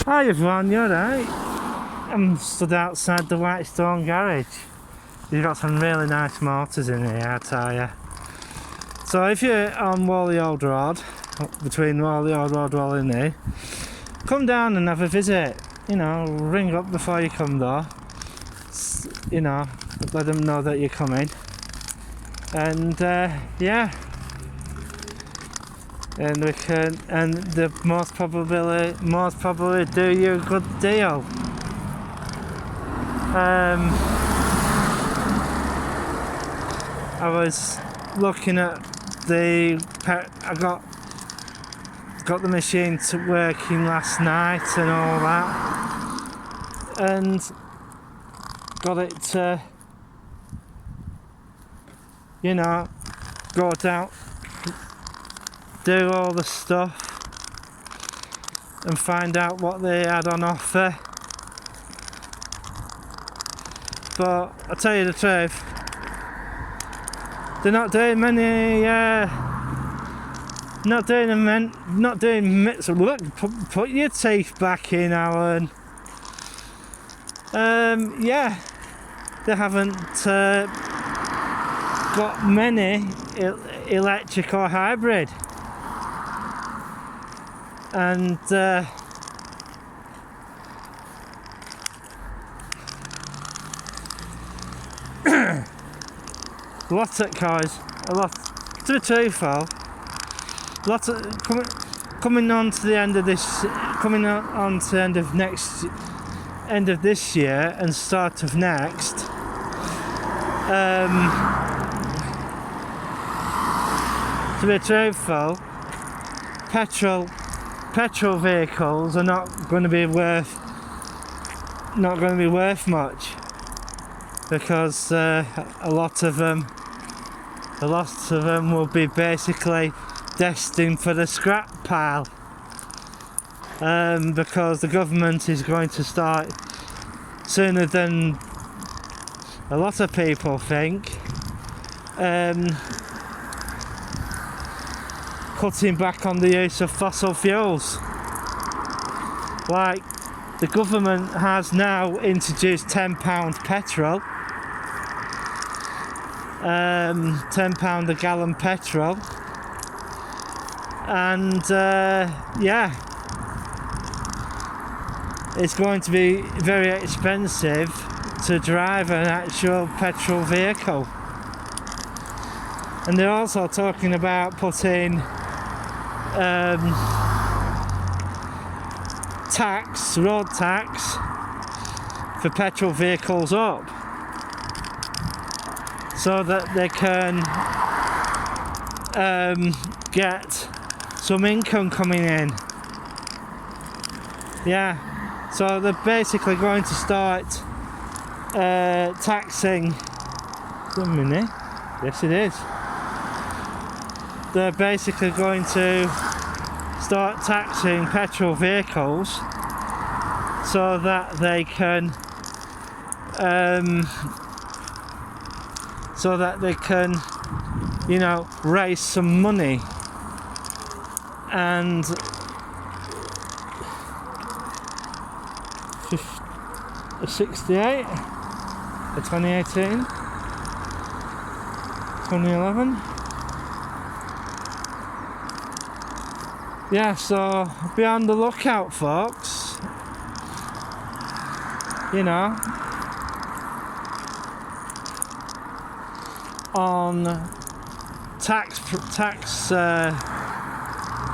Hi everyone, you alright? I'm stood outside the Whitestone garage. You've got some really nice motors in here, I tell you. So if you're on Whalley Old Road, between Whalley Old Road, Whalley, come down and have a visit. You know, ring up before you come though. You know, let them know that you're coming. And yeah. And we can, and the most probably do you a good deal. I was looking at I got the machine to working last night and all that, and got it to, you know, go down, do all the stuff and find out what they had on offer. But I'll tell you the truth, they're not doing many so look, put your teeth back in, Alan. Yeah, they haven't got many electric or hybrid. And lots of cars, to be truthful, lots of coming on to the end of this, on to the end of this year and start of next. To be truthful, petrol vehicles are not going to be worth much, because a lot of them will be basically destined for the scrap pile, because the government is going to start sooner than a lot of people think, cutting back on the use of fossil fuels. Like, the government has now introduced £10 petrol, £10 a gallon petrol, and yeah, it's going to be very expensive to drive an actual petrol vehicle. And they're also talking about putting road tax for petrol vehicles up, so that they can get some income coming in. Yeah, so they're basically going to start taxing. Wait a minute. Yes, it is. They're basically going to start taxing petrol vehicles so that they can you know, raise some money. And 68 for 2018, 2011. Yeah, so be on the lookout, folks. You know, on tax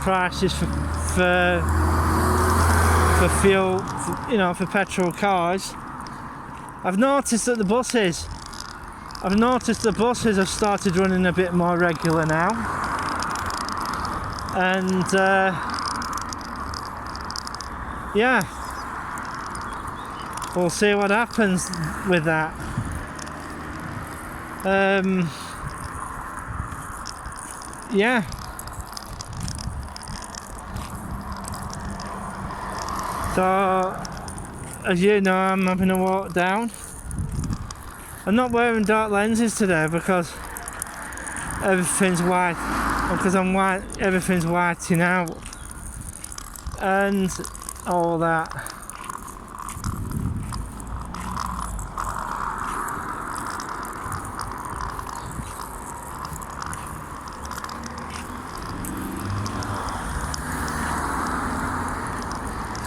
prices for fuel, you know, for petrol cars. I've noticed that the buses have started running a bit more regular now. And yeah, we'll see what happens with that. Yeah. So, as you know, I'm having a walk down. I'm not wearing dark lenses today because everything's white. Because I'm white, everything's whiting out. And all that.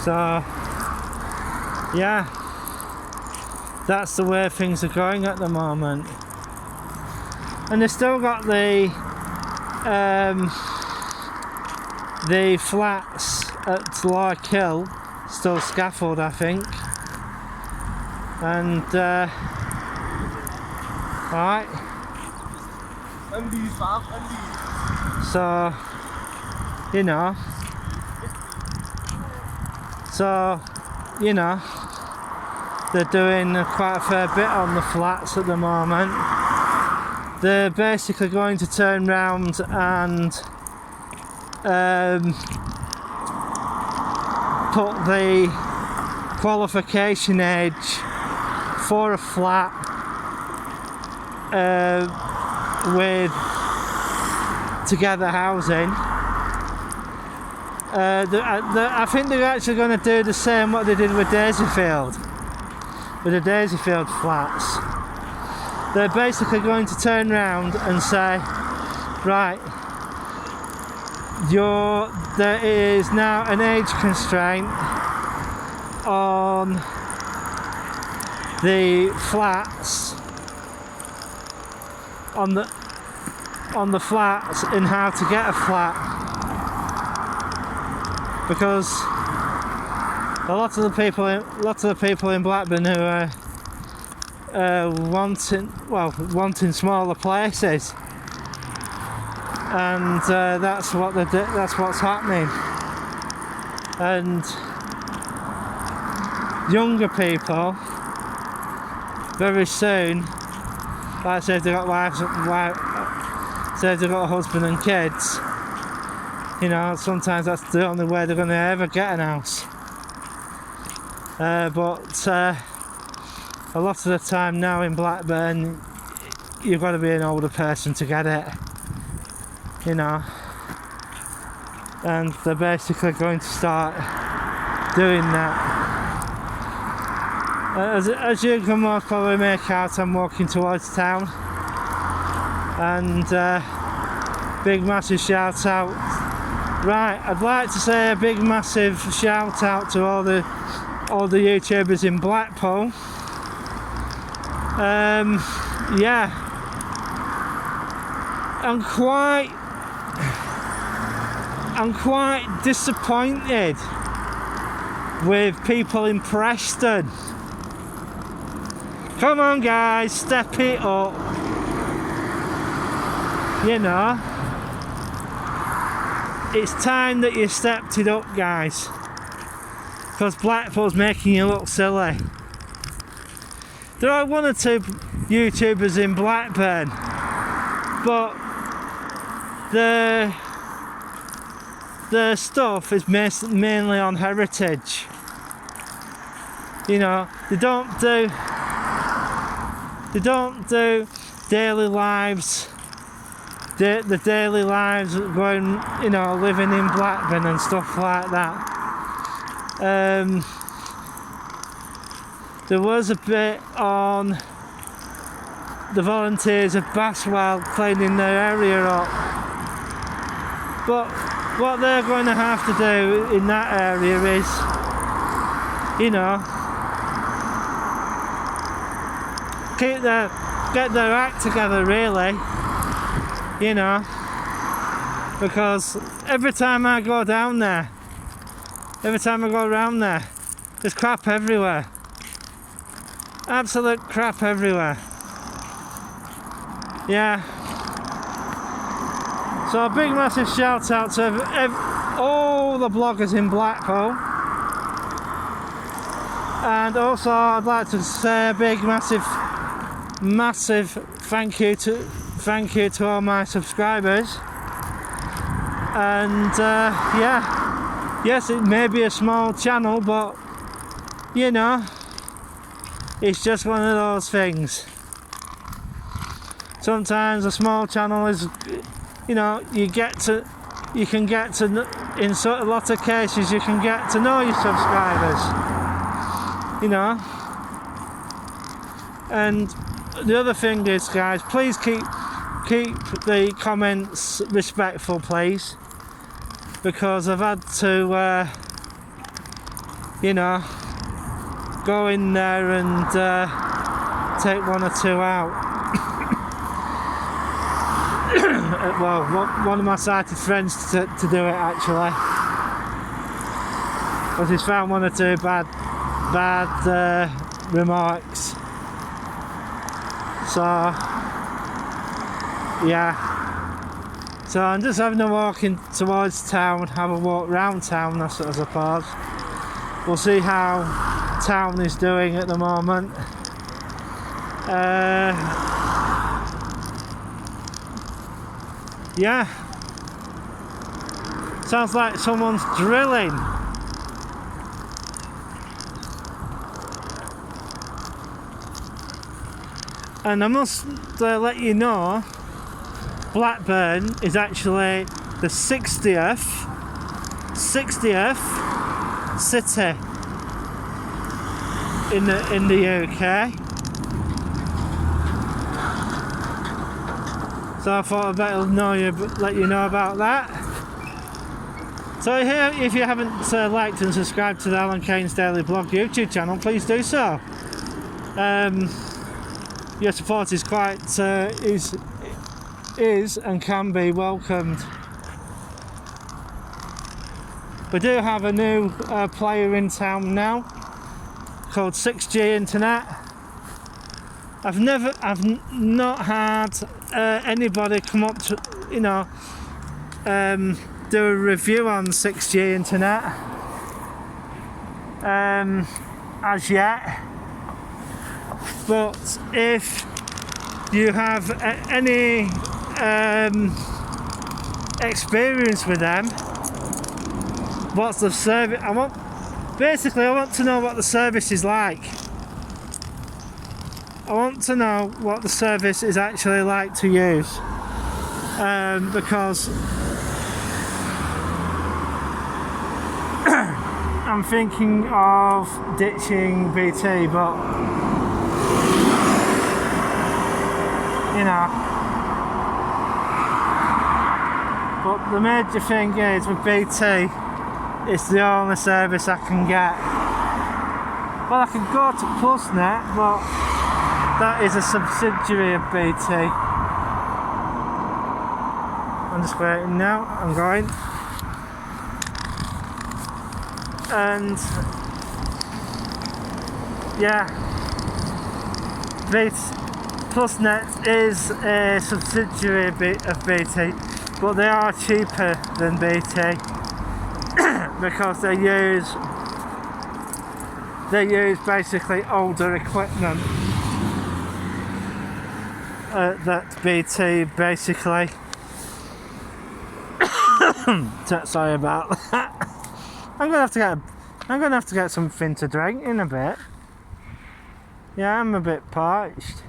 So yeah, that's the way things are going at the moment. And they've still got the flats at Lark Hill still scaffold, I think. And right. So you know. So, you know, they're doing quite a fair bit on the flats at the moment. They're basically going to turn round and put the qualification age for a flat with together housing. I think they're actually going to do the same what they did with Daisyfield, with the Daisyfield flats. They're basically going to turn around and say, right, there is now an age constraint on the flats, on the flats in how to get a flat. Because lots of the people in Blackburn who are wanting smaller places, and that's what's happening. And younger people, very soon, like say if they've got say if they've got a husband and kids. You know, sometimes that's the only way they're going to ever get an house. But a lot of the time now in Blackburn, you've got to be an older person to get it. You know, and they're basically going to start doing that. As you can most probably make out, I'm walking towards town, and big massive shout out. Right, I'd like to say a big massive shout out to all the YouTubers in Blackpool. Yeah, I'm quite disappointed with people in Preston. Come on guys, step it up. You know, it's time that you stepped it up, guys, because Blackpool's making you look silly. There are one or two YouTubers in Blackburn, but their stuff is mainly on heritage. You know, they don't do daily lives. The daily lives going, you know, living in Blackburn and stuff like that. There was a bit on the volunteers of Baswell cleaning their area up, but what they're going to have to do in that area is, you know, get their act together, really. You know, because every time I go down there, every time I go around there, there's crap everywhere. Absolute crap everywhere. Yeah. So a big massive shout out to all the bloggers in Blackpool. And also I'd like to say a big massive thank you to all my subscribers. And yeah, yes, it may be a small channel, but you know, it's just one of those things. Sometimes a small channel is, you know, you get to you can get to, in a lot of cases, you can get to know your subscribers, you know. And the other thing is, guys, please keep the comments respectful, please, because I've had to, you know, go in there and take one or two out. Well, one of my sighted friends to do it, actually, because he's found one or two bad remarks. So yeah, so I'm just having a walk in towards town, have a walk round town, I suppose. We'll see how town is doing at the moment. Yeah, sounds like someone's drilling. And I must let you know, Blackburn is actually the 60th city in the UK. So I thought I'd better let you know about that. So here, if you haven't liked and subscribed to the Alan Kane's Daily Blog YouTube channel, please do so. Your support is quite is and can be welcomed. We do have a new player in town now called 6G Internet. I've not had anybody come up to, you know, do a review on 6G Internet as yet. But if you have any experience with them, what's the service? I want to know what the service is like. I want to know what the service is actually like to use, because I'm thinking of ditching BT, but you know. But the major thing is with BT, it's the only service I can get. Well, I can go to PlusNet, but that is a subsidiary of BT. I'm just waiting now, I'm going. And yeah, PlusNet is a subsidiary of BT, but they are cheaper than BT because they use basically older equipment that BT basically sorry about that. I'm gonna have to get something to drink in a bit. Yeah, I'm a bit parched,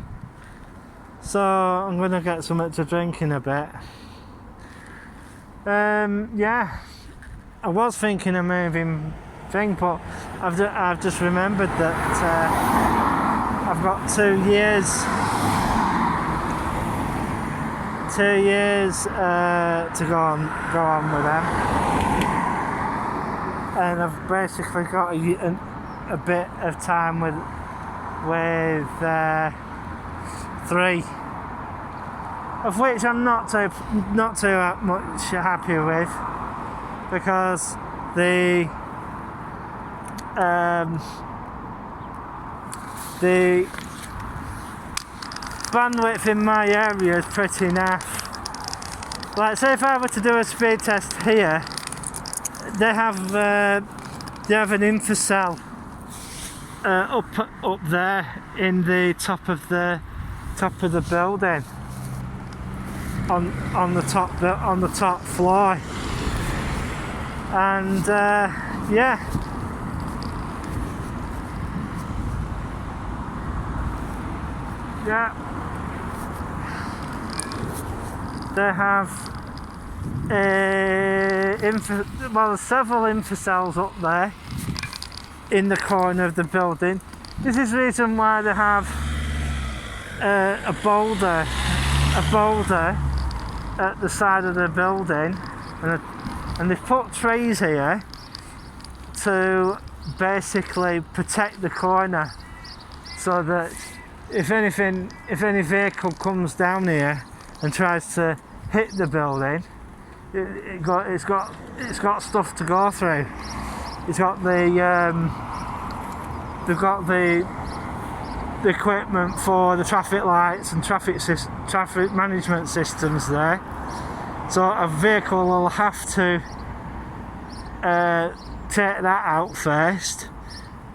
so I'm gonna get something to drink in a bit. Yeah, I was thinking of moving thing, but I've just remembered that I've got 2 years to go on with them, and I've basically got a bit of time with 3, of which I'm not too much happy with, because the bandwidth in my area is pretty naff. Like, say if I were to do a speed test here, they have an infocell up there in the top of the building, on the top floor, and yeah. They have well, there's several infocells up there in the corner of the building. This is the reason why they have a boulder at the side of the building, and they've put trees here to basically protect the corner, so that if any vehicle comes down here and tries to hit the building, it's got stuff to go through. It's got they've got the equipment for the traffic lights and traffic management systems there. So a vehicle will have to take that out first,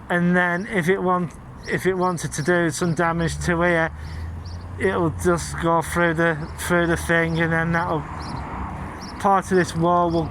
and then if it wanted to do some damage to here, it'll just go through the thing, and then that'll part of this wall will